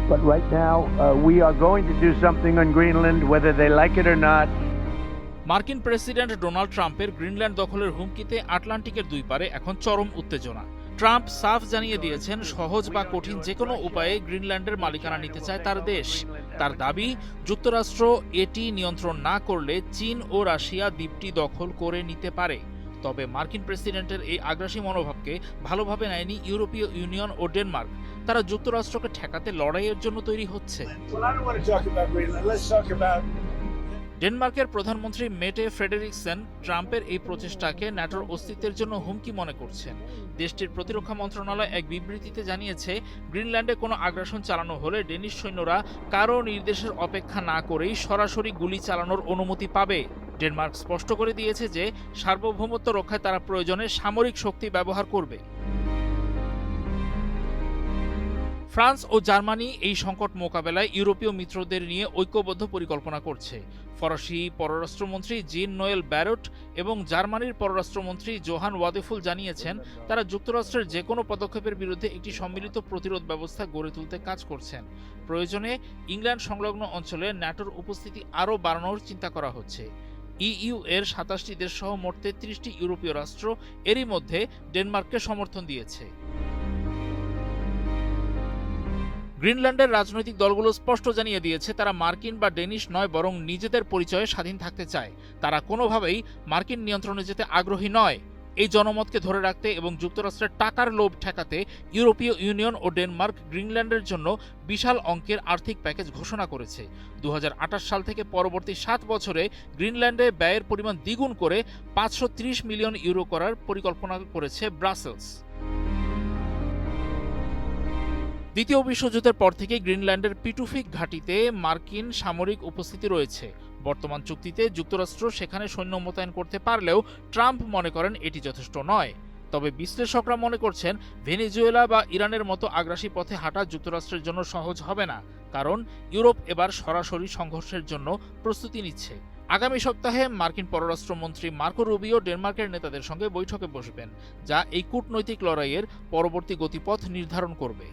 But right now, we are going to do something on Greenland, whether they like it or not. মার্কিন president Donald ট্রাম্পের Greenland দখলের হুমকিতে আটলান্টিকের দুই পারে এখন চরম উত্তেজনা। ট্রাম্প সাফ জানিয়ে দিয়েছেন, সহজ বা কঠিন যে কোনো উপায়ে গ্রিনল্যান্ডের মালিকানা নিতে চায় তার দেশ। তার দাবি, যুক্তরাষ্ট্র এটি নিয়ন্ত্রণ না করলে চীন ও রাশিয়া দ্বীপটি দখল করে নিতে পারে। তবে মার্কিন প্রেসিডেন্টের এই আগ্রাসী মনোভাবকে ভালোভাবে নেয়নি ইউরোপীয় ইউনিয়ন ও ডেনমার্ক। তারা যুক্তরাষ্ট্রকে ঠেকাতে লড়াইয়ের জন্য তৈরি হচ্ছে। ডেনমার্কের প্রধানমন্ত্রী মেটে ফ্রেডেরিকসেন ট্রাম্পের এই প্রচেষ্টাকে ন্যাটোর অস্তিত্বের জন্য হুমকি মনে করছেন। দেশটির প্রতিরক্ষা মন্ত্রণালয় এক বিবৃতিতে জানিয়েছে, গ্রিনল্যান্ডে কোনো আগ্রাসন চালানো হলে ডেনিশ সৈন্যরা কারো নির্দেশের অপেক্ষা না করেই সরাসরি গুলি চালানোর অনুমতি পাবে। ডেনমার্ক স্পষ্ট করে দিয়েছে যে সার্বভৌমত্ব রক্ষায় তারা প্রয়োজনে সামরিক শক্তি ব্যবহার করবে। ফ্রান্স ও জার্মানি এই সংকট মোকাবেলায় ইউরোপীয় মিত্রদের নিয়ে ঐক্যবদ্ধ পরিকল্পনা করছে। ফরাসি পররাষ্ট্রমন্ত্রী জিন নোয়েল ব্যারট এবং জার্মানির পররাষ্ট্রমন্ত্রী জোহান ওয়াদেফুল জানিয়েছেন, তারা যুক্তরাষ্ট্রের যে কোনো পদক্ষেপের বিরুদ্ধে একটি সম্মিলিত প্রতিরোধ ব্যবস্থা গড়ে তুলতে কাজ করছেন। প্রয়োজনে ইংল্যান্ড সংলগ্ন অঞ্চলে ন্যাটোর উপস্থিতি আরও বাড়ানোর চিন্তা করা হচ্ছে। ইইউ এর ২৭টি দেশ সহ মোট ৩৩টি ইউরোপীয় রাষ্ট্র এরই মধ্যে ডেনমার্ককে সমর্থন দিয়েছে। গ্রিনল্যান্ডের রাজনৈতিক দলগুলো স্পষ্ট জানিয়ে দিয়েছে, তারা মার্কিন বা ডেনিশ নয়, বরং নিজেদের পরিচয়ে স্বাধীন থাকতে চায়। তারা কোনোভাবেই মার্কিন নিয়ন্ত্রণে যেতে আগ্রহী নয়। এই জনমতকে ধরে রাখতে এবং যুক্তরাষ্ট্রের টাকার লোভ ঠেকাতে ইউরোপীয় ইউনিয়ন ও ডেনমার্ক গ্রিনল্যান্ডের জন্য বিশাল অঙ্কের আর্থিক প্যাকেজ ঘোষণা করেছে। ২০২৮ সাল থেকে পরবর্তী ৭ বছরে গ্রিনল্যান্ডে ব্যয়ের পরিমাণ দ্বিগুণ করে ৫৩০ মিলিয়ন ইউরো করার পরিকল্পনা করেছে ব্রাসেলস। দ্বিতীয় বিশ্বযুদ্ধের পর থেকে গ্রিনল্যান্ডের পিটুফিক ঘাঁটিতে মার্কিন সামরিক উপস্থিতি রয়েছে। বর্তমান চুক্তিতে যুক্তরাষ্ট্র সেখানে সৈন্য মোতায়েন করতে পারলেও ট্রাম্প মনে করেন এটি যথেষ্ট নয়। তবে বিশ্লেষকরা মনে করছেন, ভেনেজুয়েলা বা ইরানের মতো আগ্রাসী পথে হাঁটা যুক্তরাষ্ট্রের জন্য সহজ হবে না, কারণ ইউরোপ এবার সরাসরি সংঘর্ষের জন্য প্রস্তুতি নিচ্ছে। আগামী সপ্তাহে মার্কিন পররাষ্ট্রমন্ত্রী মার্কো রুবিও ডেনমার্কের নেতাদের সঙ্গে বৈঠকে বসবেন, যা এই কূটনৈতিক লড়াইয়ের পরবর্তী গতিপথ নির্ধারণ করবে।